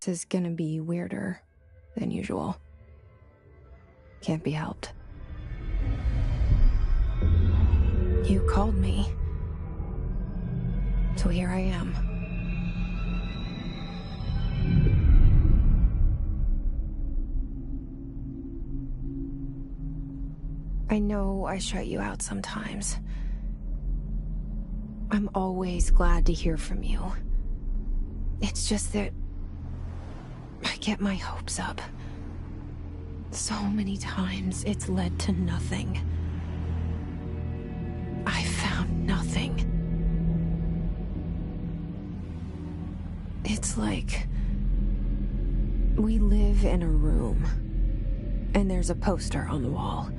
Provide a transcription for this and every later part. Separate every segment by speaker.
Speaker 1: This is gonna be weirder than usual. Can't be helped. You called me. So here I am. I know I shut you out sometimes. I'm always glad to hear from you. It's just that I get my hopes up. So many times it's led to nothing. I found nothing. It's like we live in a room, and there's a poster on the wall.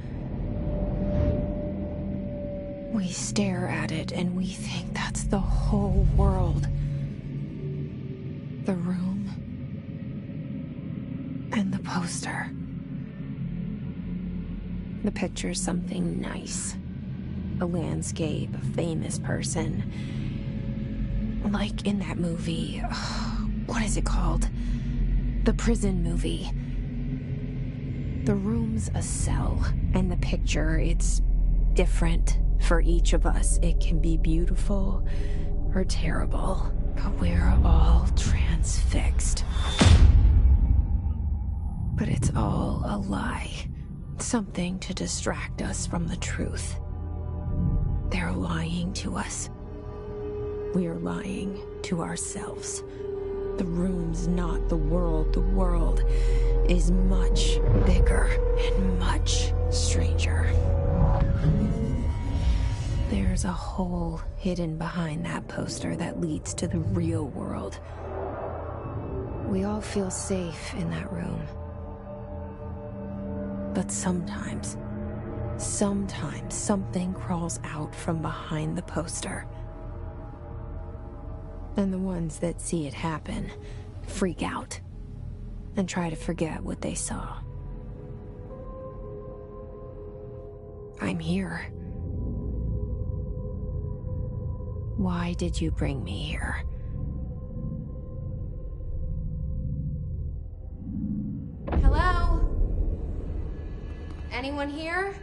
Speaker 1: We stare at it and we think that's the whole world. The room and the poster. The picture's something nice. A landscape, a famous person. Like in that movie, what is it called? The prison movie. The room's a cell, and the picture, it's different for each of us. It can be beautiful or terrible, but we're all transfixed. But it's all a lie. Something to distract us from the truth. They're lying to us. We're lying to ourselves. The room's not the world. The world is much bigger and much stranger. There's a hole hidden behind that poster that leads to the real world. We all feel safe in that room. But sometimes something crawls out from behind the poster. And the ones that see it happen freak out and try to forget what they saw. I'm here. Why did you bring me here? Hello? Anyone here?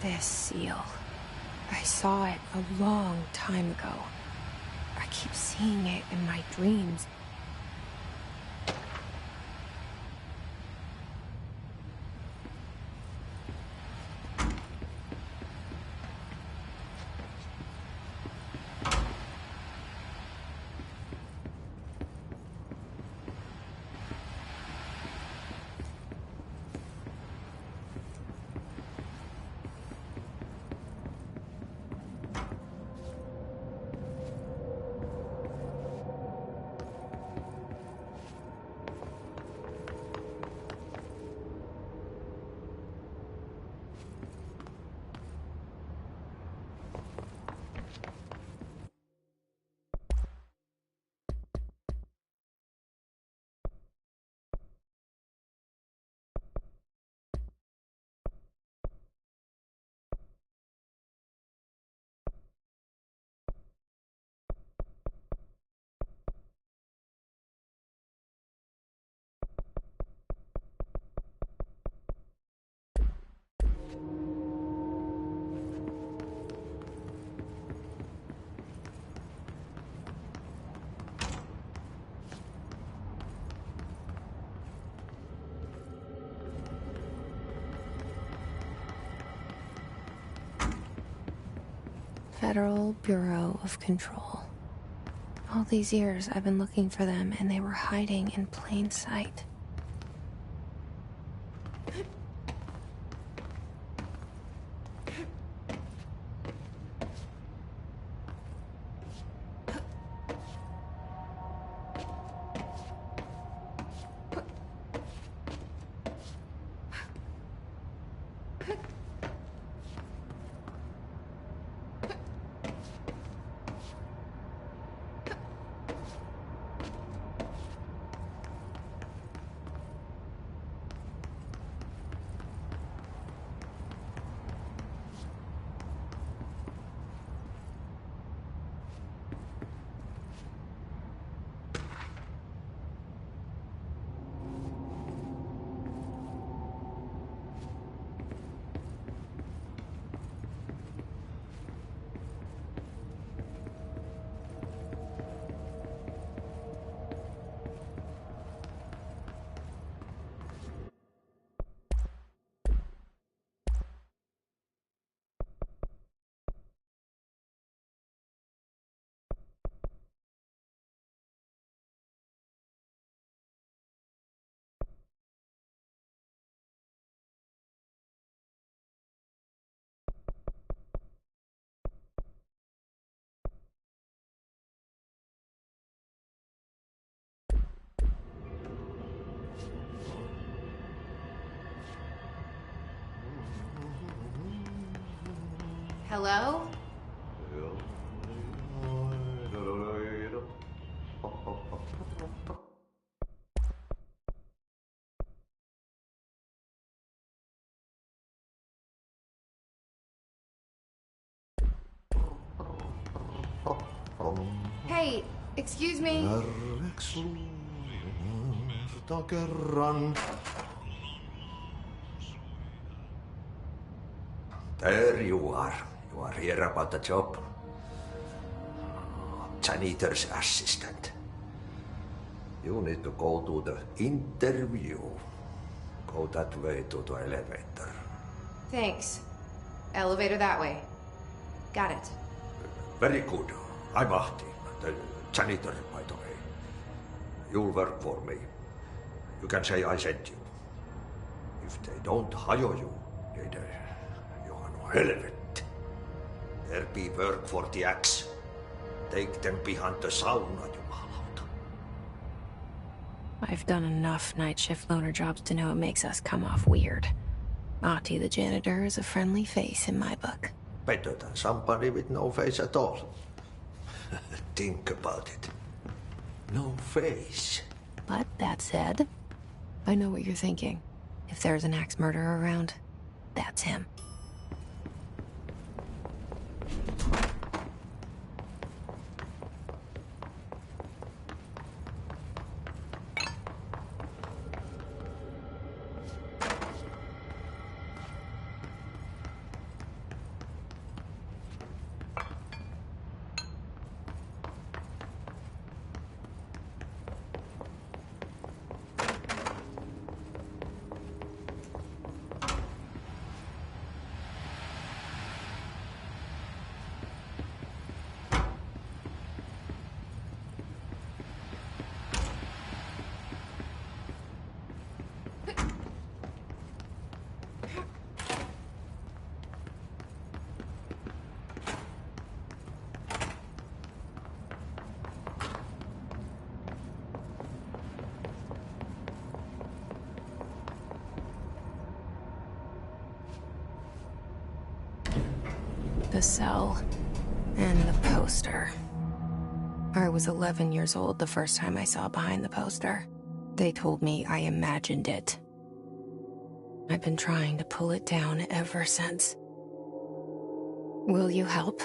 Speaker 1: this seal. I saw it a long time ago. I keep seeing it in my dreams. Federal Bureau of Control. All these years I've been looking for them, and they were hiding in plain sight. Hello? Hey, excuse me.
Speaker 2: There you are. You are here about the job. Janitor's assistant. You need to go to the interview. Go that way to the elevator.
Speaker 1: Thanks. Elevator that way. Got it.
Speaker 2: Very good. I'm Ahti, the janitor, by the way. You'll work for me. You can say I sent you. If they don't hire you, then you are no helvet. There be work for the axe. Take them behind the sauna, jumalauta.
Speaker 1: I've done enough night shift loner jobs to know it makes us come off weird. Ahti the janitor is a friendly face in my book.
Speaker 2: Better than somebody with no face at all. Think about it. No face.
Speaker 1: But that said, I know what you're thinking. If there's an axe murderer around, that's him. The cell. And the poster. I was 11 years old the first time I saw behind the poster. They told me I imagined it. I've been trying to pull it down ever since. Will you help?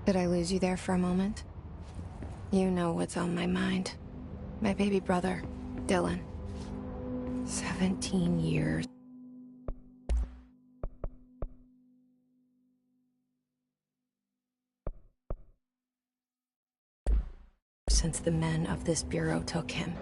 Speaker 1: Did I lose you there for a moment? You know what's on my mind. My baby brother, Dylan. 17 years. Since the men of this bureau took him.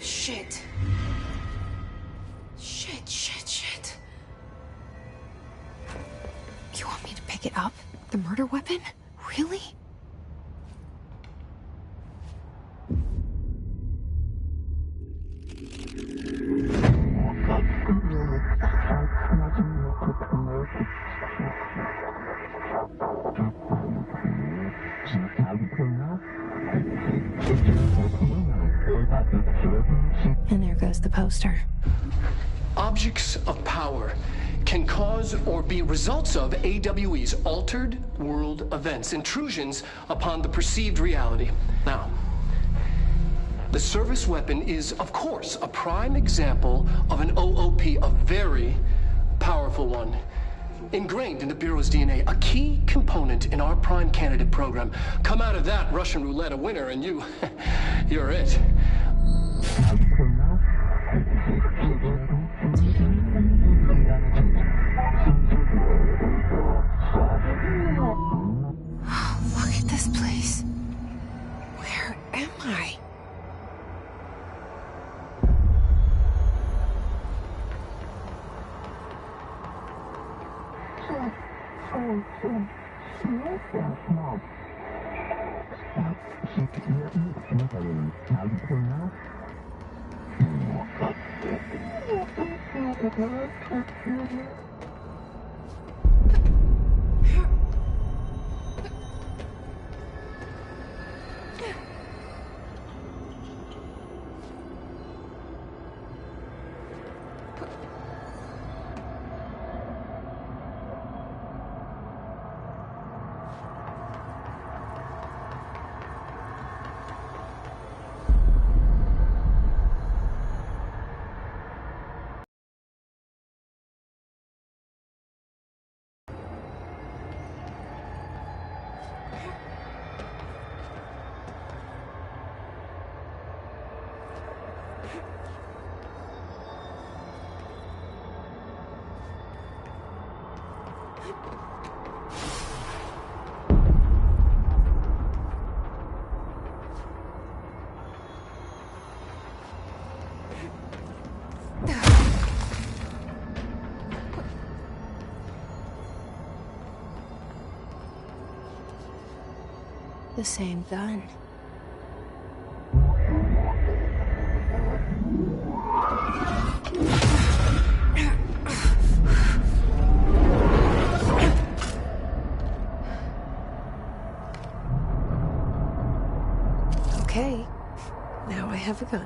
Speaker 1: Shit. Shit. You want me to pick it up? The murder weapon? Really? And there goes the poster.
Speaker 3: Objects of power can cause or be results of AWE's altered world events, intrusions upon the perceived reality. Now, the service weapon is, of course, a prime example of an OOP, a very powerful one. Ingrained in the Bureau's DNA, a key component in our prime candidate program. Come out of that Russian roulette a winner and you're it.
Speaker 1: Look at this place. Where am I? The same gun. Okay, now I have a gun.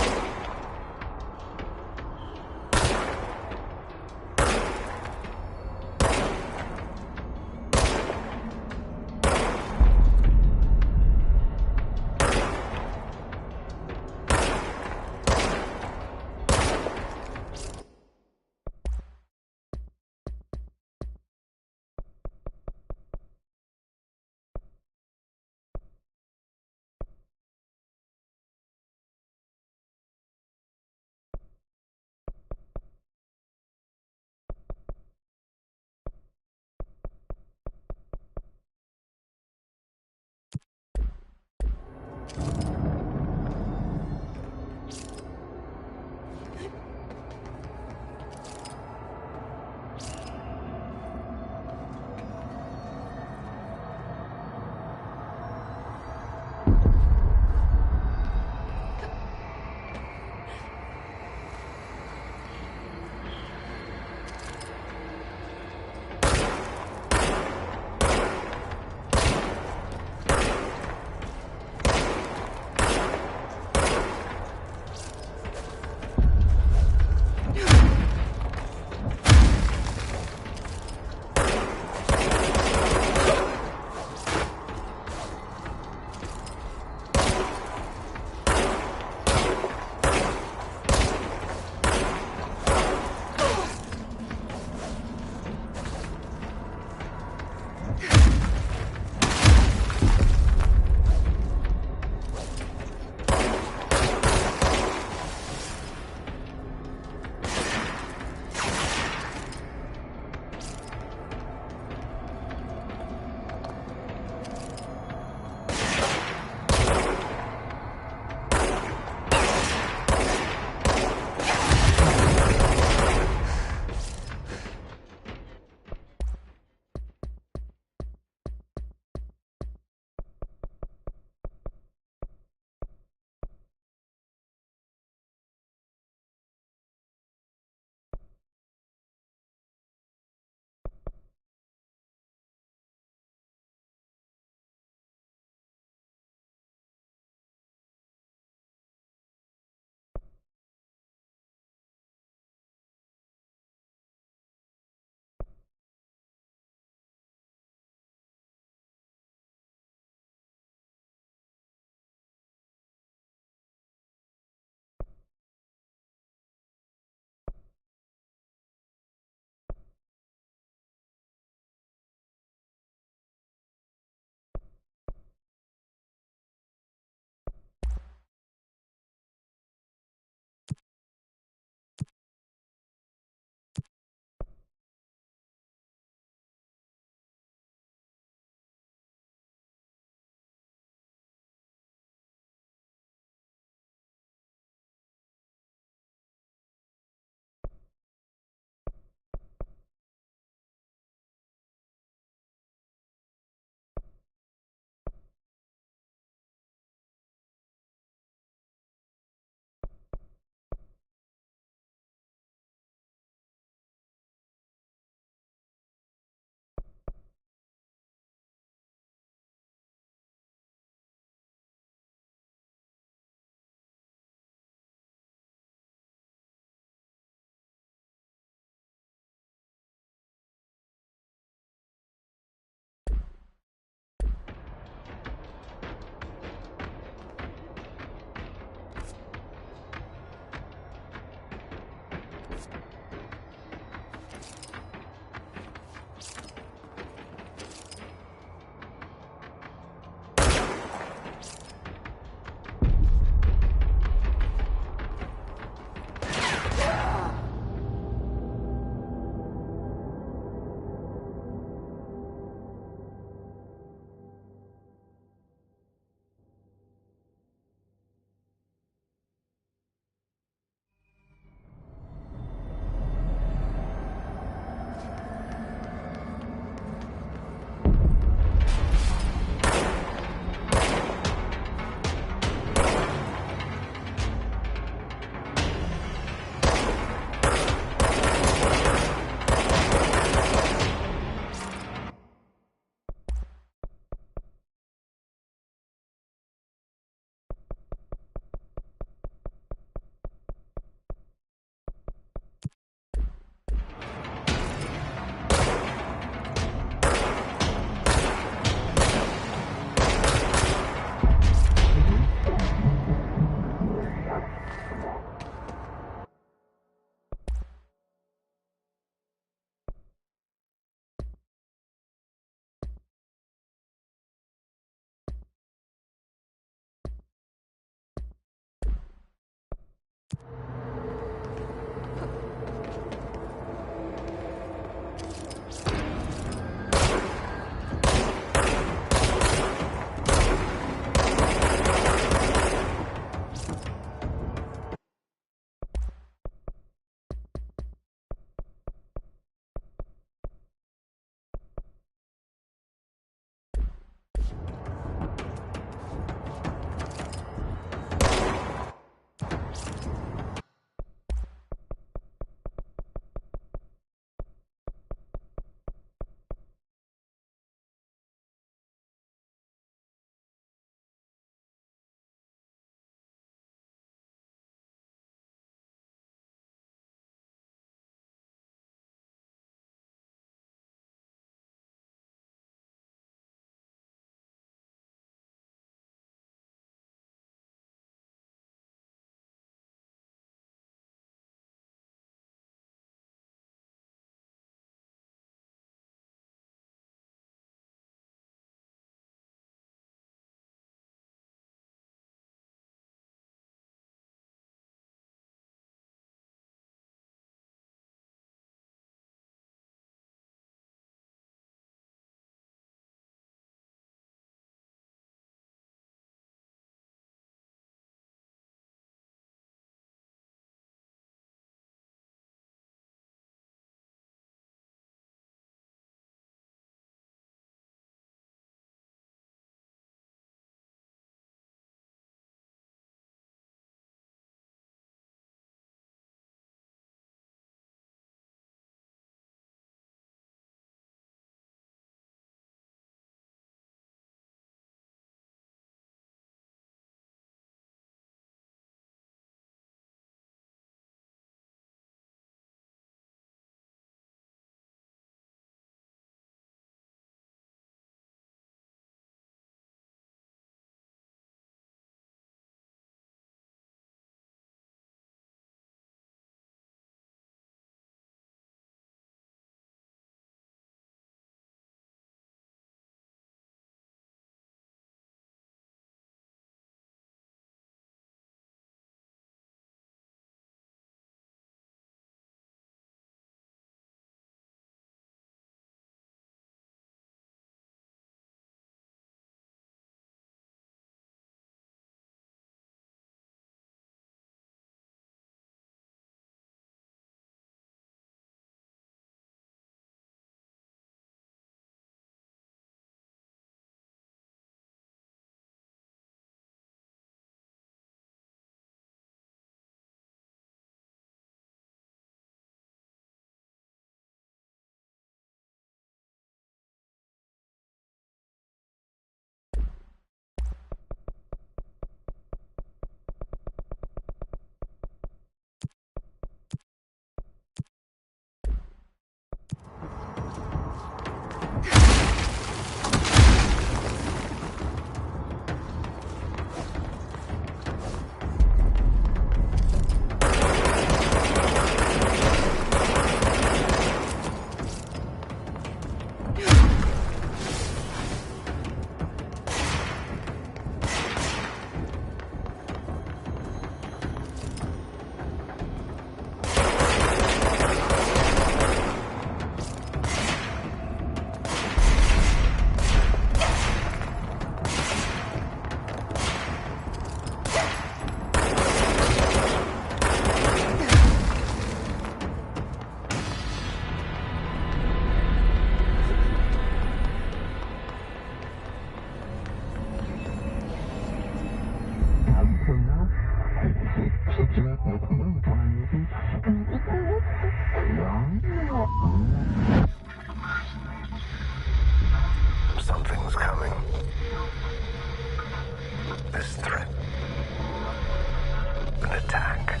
Speaker 4: attack.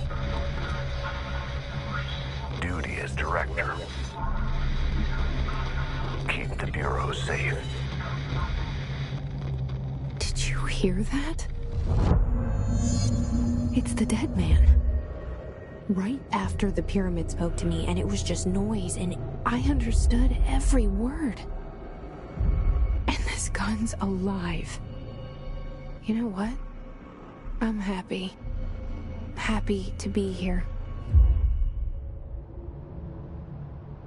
Speaker 4: Duty as director. Keep the Bureau safe.
Speaker 1: Did you hear that? It's the dead man. Right after the pyramid spoke to me, and it was just noise, and I understood every word. And this gun's alive. You know what? I'm happy. Happy to be here.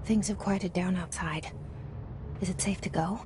Speaker 1: Things have quieted down outside. Is it safe to go?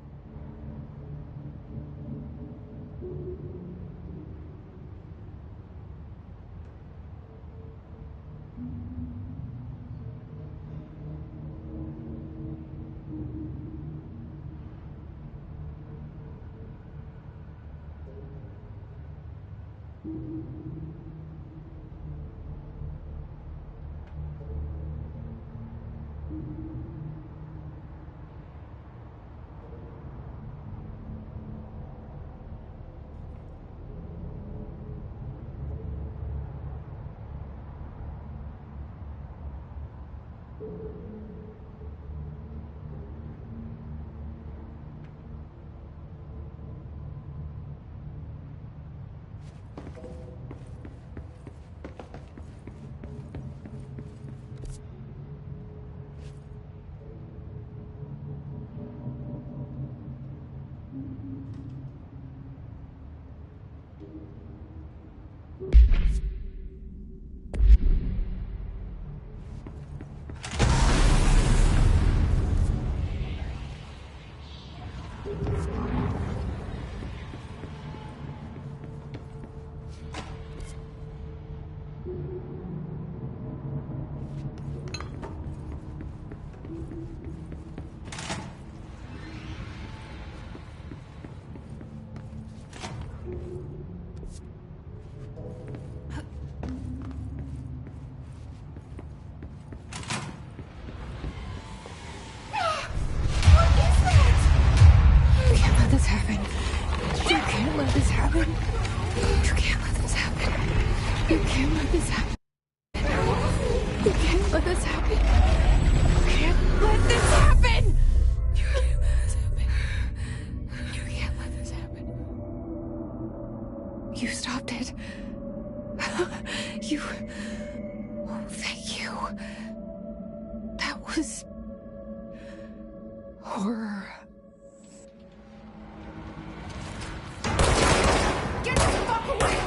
Speaker 1: You stopped it. You... Oh, thank you. That was... horror. Get the fuck away!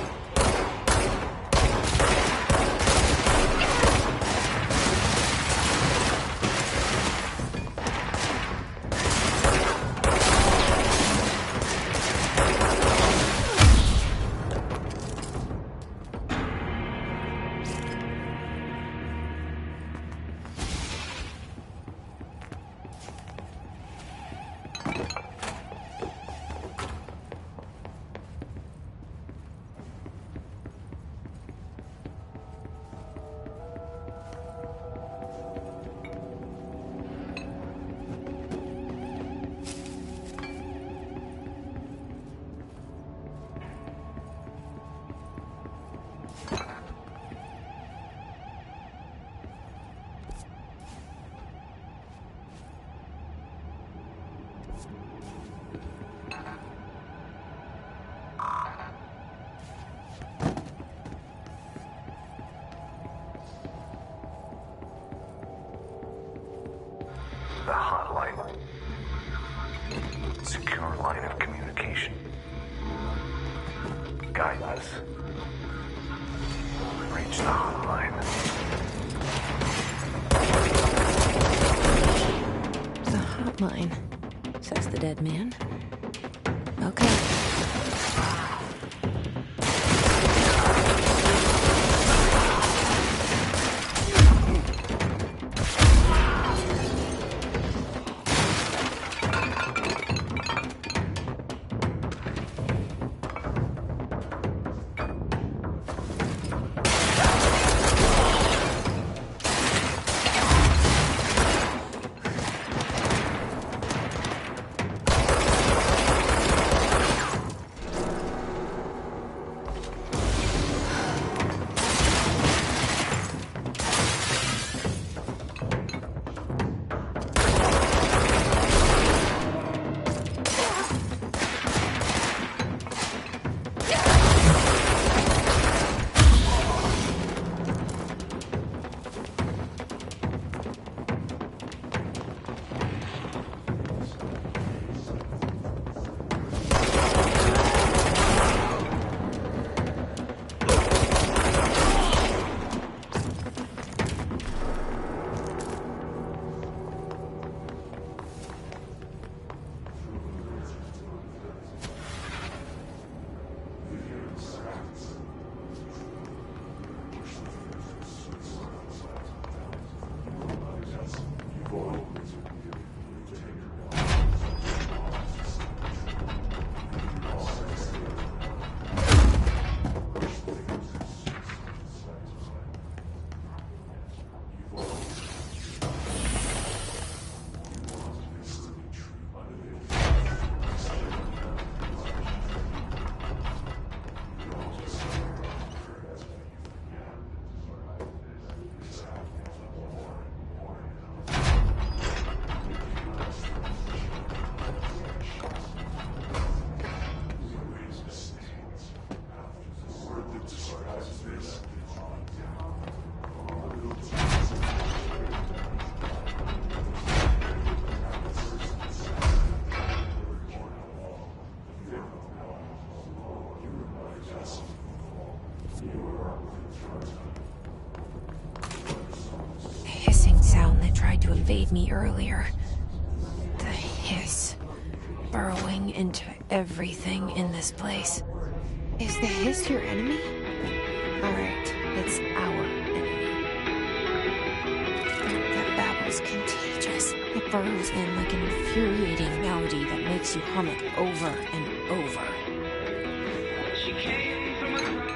Speaker 4: The hotline. Secure line of communication. Guidance. Reach the hotline.
Speaker 1: The hotline, says the dead man. Okay. invade me earlier. The hiss, burrowing into everything in this place. Is the hiss your enemy? Alright, it's our enemy. That babble's contagious. It burrows in like an infuriating melody that makes you hum it over and over.
Speaker 5: She came from across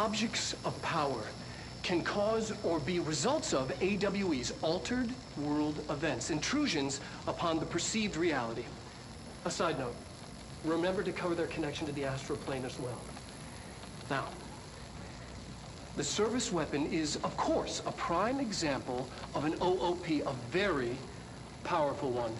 Speaker 3: objects of power can cause or be results of AWE's altered world events, intrusions upon the perceived reality. A side note, remember to cover their connection to the astral plane as well. Now, the service weapon is, of course, a prime example of an OOP, a very powerful one.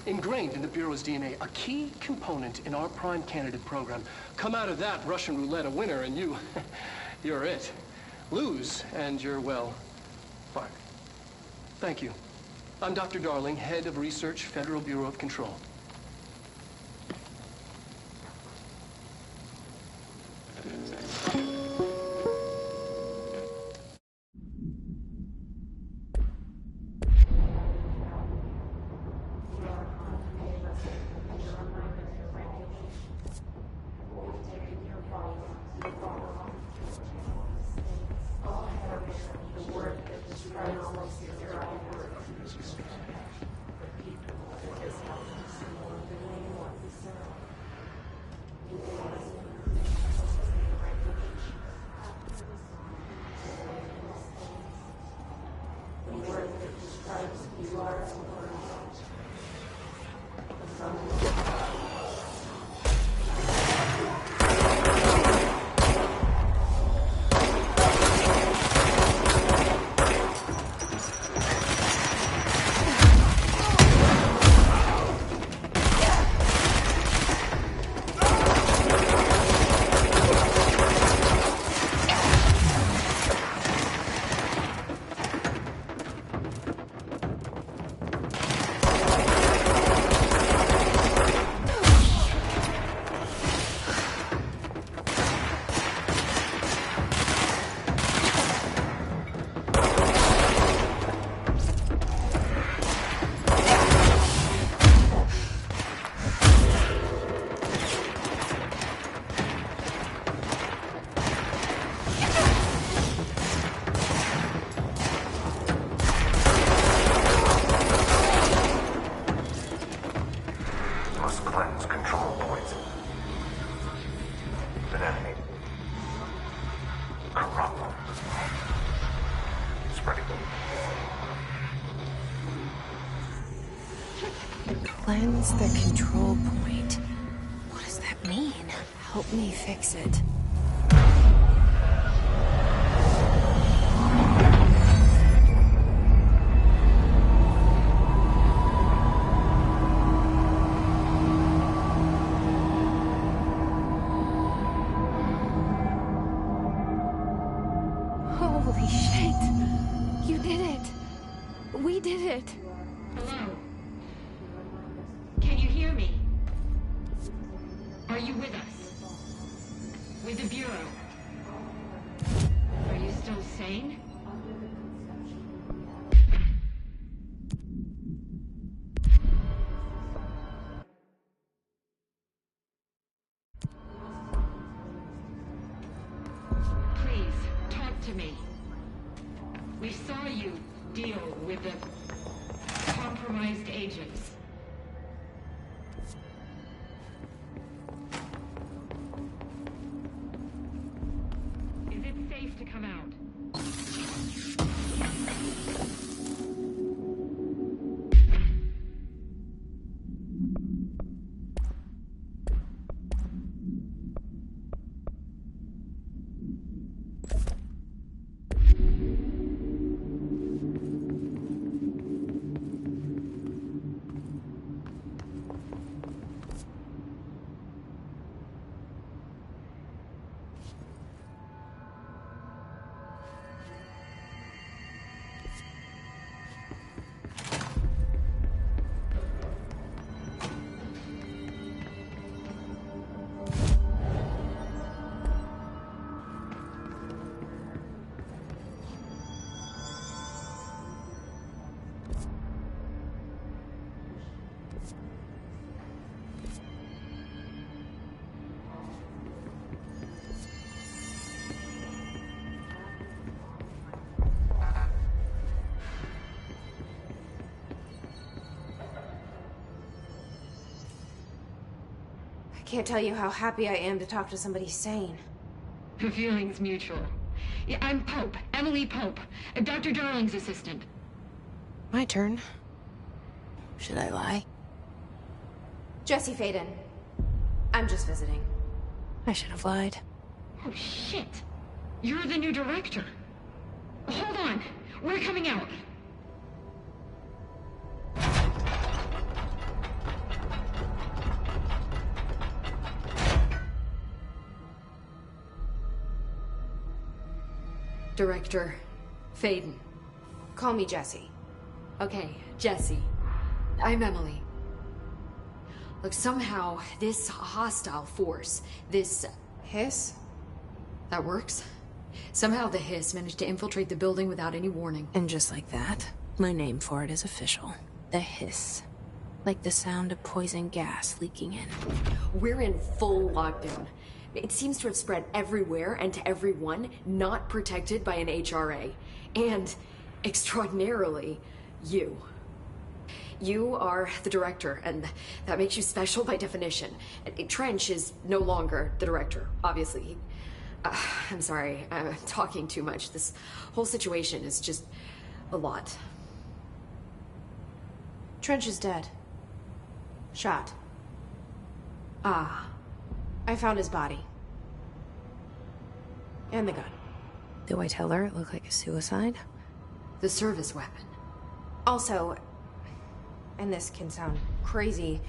Speaker 3: Ingrained in the Bureau's DNA, a key component in our prime candidate program. Come out of that Russian roulette a winner and you're it. Lose and you're, well, fired. Thank you. I'm Dr. Darling, head of research, Federal Bureau of Control.
Speaker 1: Cleanse the control point. What does that mean? Help me fix it. Holy shit! You did it! We did it!
Speaker 6: Hello? Can you hear me? Are you with us? With the Bureau? Are you still sane? Please, talk to me. We saw you deal with the compromised agents. Is it safe to come out?
Speaker 1: can't tell you how happy I am to talk to somebody sane.
Speaker 6: The feeling's mutual. Yeah, I'm Pope, Emily Pope, Dr. Darling's assistant.
Speaker 1: My turn. Should I lie? Jesse Faden. I'm just visiting. I should have lied.
Speaker 6: Oh, shit. You're the new director. Hold on. We're coming out.
Speaker 7: Director Faden.
Speaker 1: Call me Jesse.
Speaker 7: Okay, Jesse. I'm Emily. Look, somehow this hostile force, this...
Speaker 1: Hiss?
Speaker 7: That works? Somehow the Hiss managed to infiltrate the building without any warning.
Speaker 1: And just like that, my name for it is official. The Hiss. Like the sound of poison gas leaking in.
Speaker 7: We're in full lockdown. It seems to have spread everywhere and to everyone not protected by an HRA. And, extraordinarily, you. You are the director, and that makes you special by definition. Trench is no longer the director, obviously. I'm sorry, I'm talking too much. This whole situation is just a lot.
Speaker 1: Trench is dead. Shot.
Speaker 7: Ah.
Speaker 1: I found his body. And the gun. Do I tell her it looked like a suicide?
Speaker 7: The service weapon.
Speaker 1: Also, and this can sound crazy,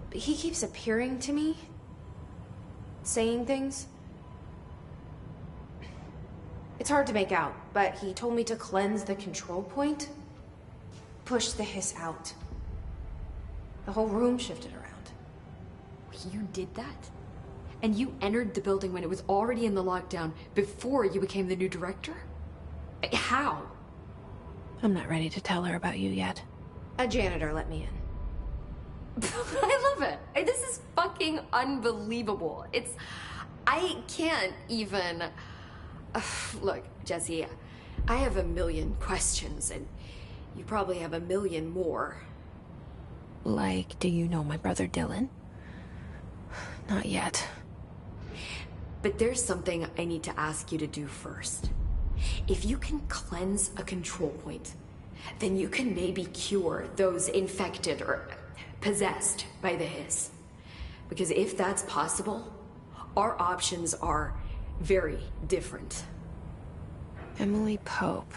Speaker 1: but he keeps appearing to me. Saying things. It's hard to make out, but he told me to cleanse the control point. Push the Hiss out. The whole room shifted around.
Speaker 7: You did that? And you entered the building when it was already in the lockdown before you became the new director? How?
Speaker 1: I'm not ready to tell her about you yet. A janitor let me in.
Speaker 7: I love it. This is fucking unbelievable. I can't even... Look, Jesse, I have a million questions, and you probably have a million more.
Speaker 1: Like, do you know my brother Dylan? Not yet.
Speaker 7: But there's something I need to ask you to do first. If you can cleanse a control point, then you can maybe cure those infected or possessed by the Hiss. Because if that's possible, our options are very different.
Speaker 1: Emily Pope.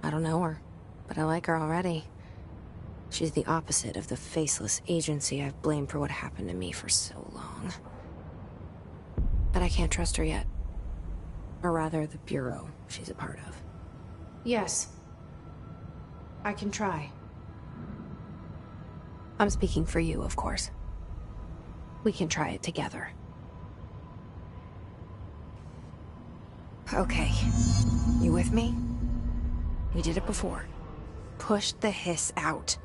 Speaker 1: I don't know her, but I like her already. She's the opposite of the faceless agency I've blamed for what happened to me for so long. But I can't trust her yet. Or rather, the Bureau she's a part of. Yes. I can try. I'm speaking for you, of course. We can try it together. Okay. You with me? We did it before. Push the Hiss out.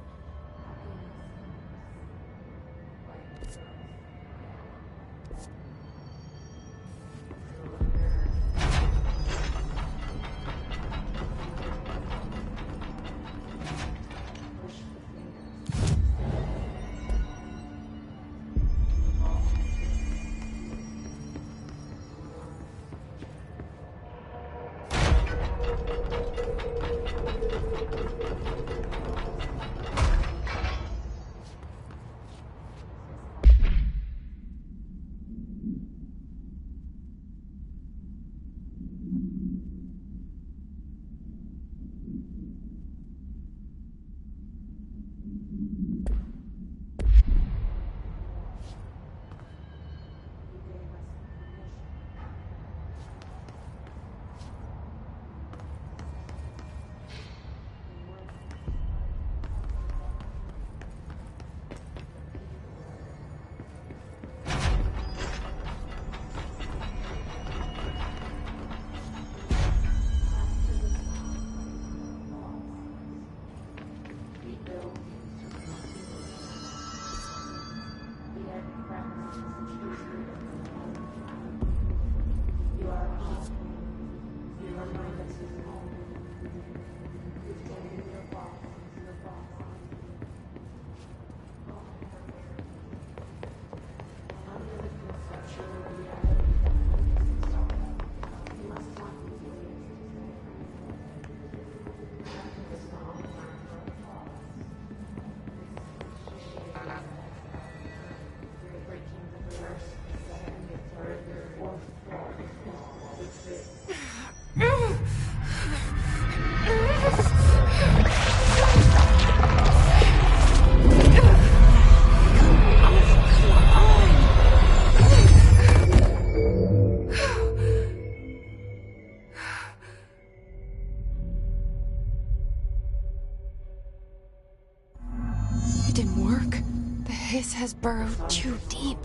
Speaker 1: hiss has burrowed too deep.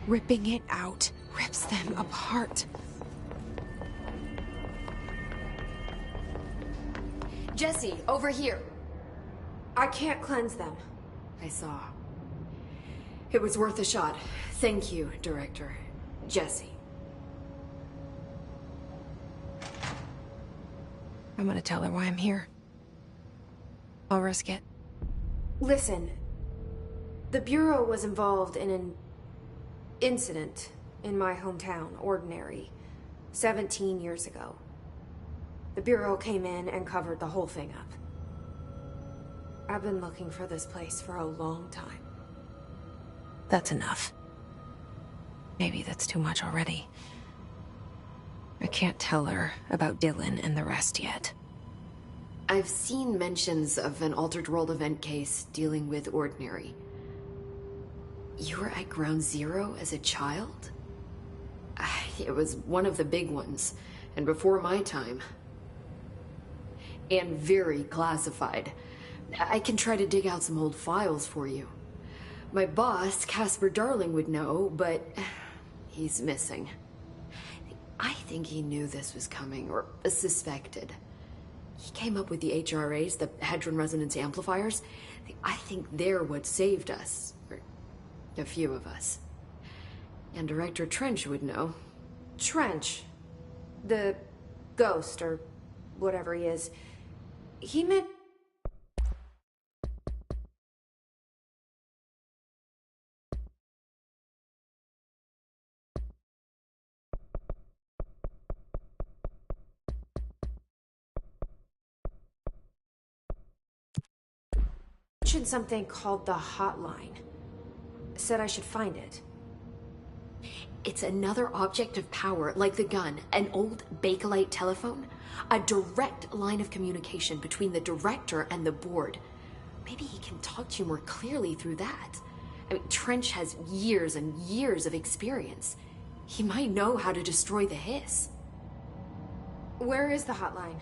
Speaker 1: Ripping it out rips them apart.
Speaker 7: Jesse, over here.
Speaker 1: I can't cleanse them.
Speaker 7: I saw. It was worth a shot. Thank you, Director. Jesse.
Speaker 1: I'm gonna tell her why I'm here. I'll risk it. Listen, the Bureau was involved in an incident in my hometown, Ordinary, 17 years ago. The Bureau came in and covered the whole thing up. I've been looking for this place for a long time. That's enough. Maybe that's too much already. I can't tell her about Dylan and the rest yet.
Speaker 7: I've seen mentions of an Altered World event case dealing with Ordinary. You were at Ground Zero as a child? It was one of the big ones, and before my time. And very classified. I can try to dig out some old files for you. My boss, Casper Darling, would know, but he's missing. I think he knew this was coming, or suspected. He came up with the HRAs, the Hadron Resonance Amplifiers. I think they're what saved us. Or a few of us. And Director Trench would know.
Speaker 1: Trench? The ghost, or whatever he is. He meant... mentioned something called the Hotline. Said I should find it.
Speaker 7: It's another object of power, like the gun, an old Bakelite telephone. A direct line of communication between the director and the board. Maybe he can talk to you more clearly through that. I mean, Trench has years and years of experience. He might know how to destroy the hiss.
Speaker 1: Where is the hotline?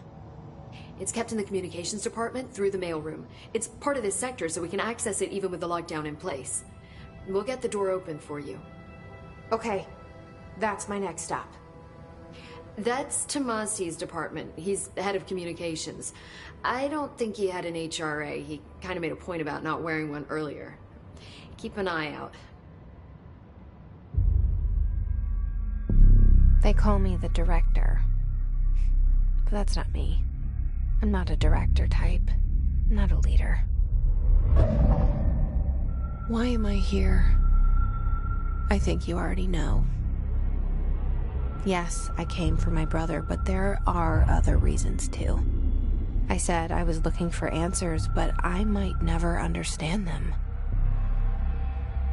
Speaker 7: It's kept in the communications department through the mailroom. It's part of this sector, so we can access it even with the lockdown in place. We'll get the door open for you.
Speaker 1: Okay, that's my next stop.
Speaker 7: That's Tomasi's department. He's head of communications. I don't think he had an HRA. He kind of made a point about not wearing one earlier. Keep an eye out.
Speaker 1: They call me the director. But that's not me. I'm not a director type. I'm not a leader. Why am I here? I think you already know. Yes, I came for my brother, but there are other reasons too. I said I was looking for answers, but I might never understand them.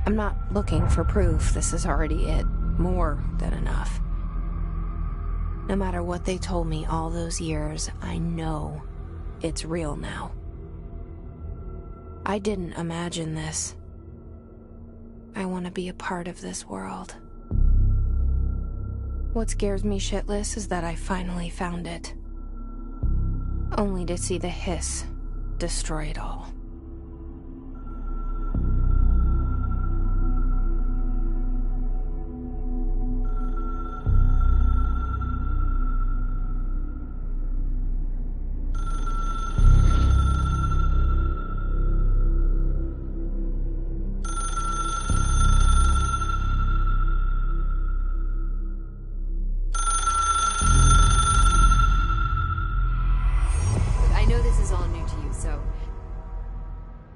Speaker 1: I'm not looking for proof. This is already it. More than enough. No matter what they told me all those years, I know it's real now. I didn't imagine this. I want to be a part of this world. What scares me shitless is that I finally found it. Only to see the hiss destroy it all.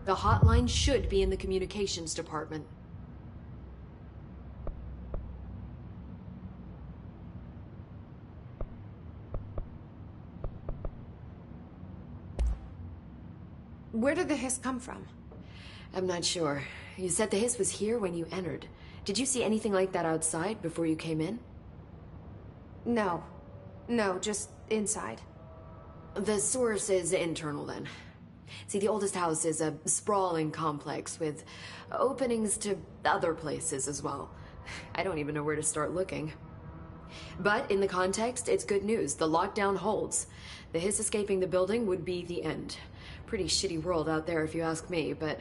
Speaker 7: The hotline should be in the communications department.
Speaker 1: Where did the hiss come from?
Speaker 7: I'm not sure. You said the hiss was here when you entered. Did you see anything like that outside before you came in?
Speaker 1: No. No, just inside.
Speaker 7: The source is internal then. See, the oldest house is a sprawling complex with openings to other places as well. I don't even know where to start looking. But in the context, it's good news. The lockdown holds. The hiss escaping the building would be the end. Pretty shitty world out there if you ask me, but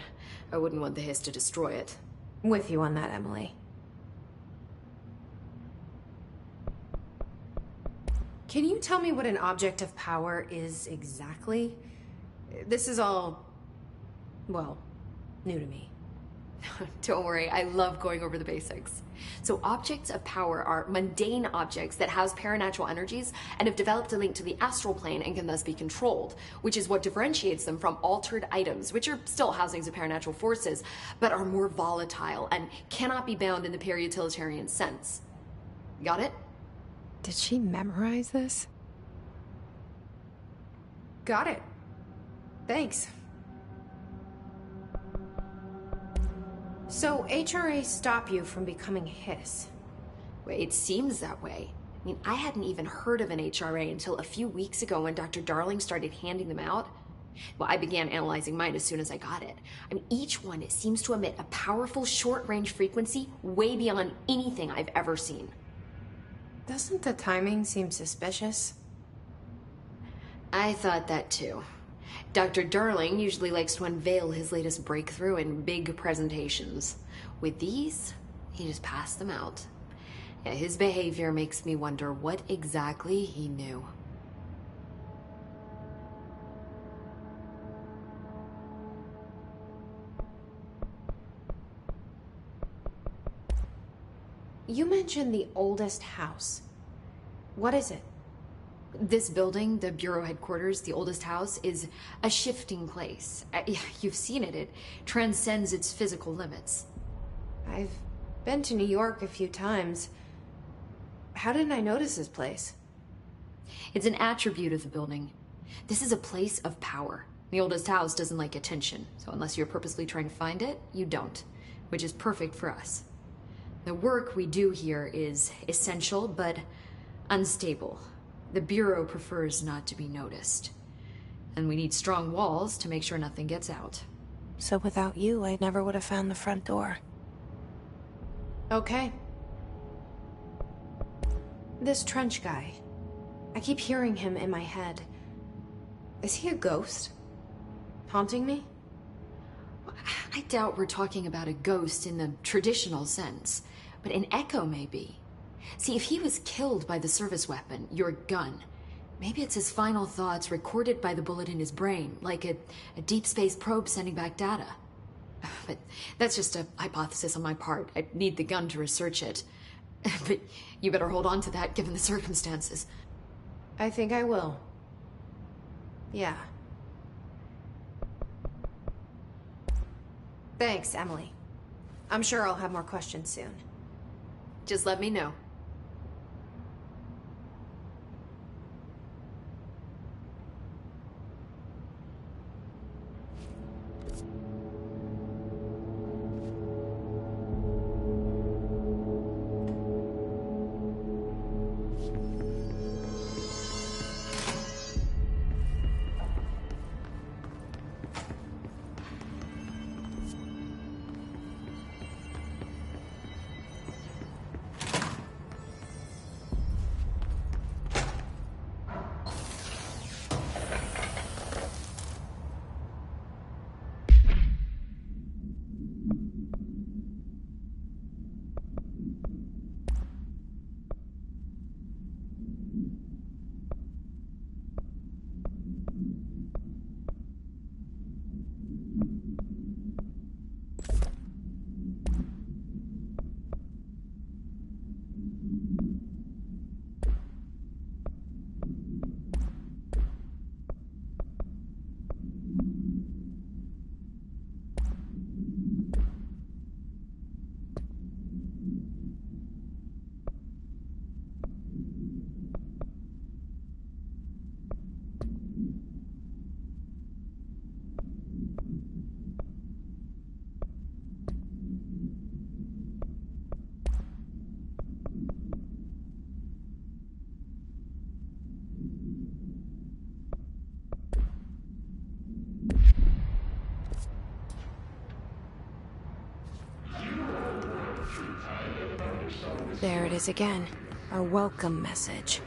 Speaker 7: I wouldn't want the Hiss to destroy it.
Speaker 1: With you on that, Emily. Can you tell me what an object of power is exactly? This is all, well, new to me.
Speaker 7: Don't worry, I love going over the basics. So objects of power are mundane objects that house paranatural energies and have developed a link to the astral plane and can thus be controlled, which is what differentiates them from altered items, which are still housings of paranatural forces, but are more volatile and cannot be bound in the peri-utilitarian sense. Got it?
Speaker 1: Did she memorize this? Got it. Thanks. So, HRA stop you from becoming Hiss?
Speaker 7: Well, it seems that way. I mean, I hadn't even heard of an HRA until a few weeks ago when Dr. Darling started handing them out. Well, I began analyzing mine as soon as I got it. I mean, each one, it seems to emit a powerful short-range frequency way beyond anything I've ever seen.
Speaker 1: Doesn't the timing seem suspicious?
Speaker 7: I thought that too. Dr. Darling usually likes to unveil his latest breakthrough in big presentations. With these, he just passed them out. Yeah, his behavior makes me wonder what exactly he knew.
Speaker 1: You mentioned the oldest house. What is it?
Speaker 7: This building, the Bureau headquarters, the oldest house, is a shifting place. You've seen it. It transcends its physical limits.
Speaker 1: I've been to New York a few times. How didn't I notice this place?
Speaker 7: It's an attribute of the building. This is a place of power. The oldest house doesn't like attention, so unless you're purposely trying to find it, you don't, which is perfect for us. The work we do here is essential, but unstable. The Bureau prefers not to be noticed. And we need strong walls to make sure nothing gets out.
Speaker 1: So without you, I never would have found the front door. Okay. This Trench guy. I keep hearing him in my head. Is he a ghost? Haunting me?
Speaker 7: I doubt we're talking about a ghost in the traditional sense, but an echo maybe. See, if he was killed by the service weapon, your gun, maybe it's his final thoughts recorded by the bullet in his brain, like a deep space probe sending back data. But that's just a hypothesis on my part. I need the gun to research it. But you better hold on to that given the circumstances.
Speaker 1: I think I will. Yeah. Thanks, Emily. I'm sure I'll have more questions soon.
Speaker 7: Just let me know.
Speaker 1: There it is again. Our welcome message.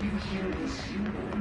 Speaker 8: You hear this?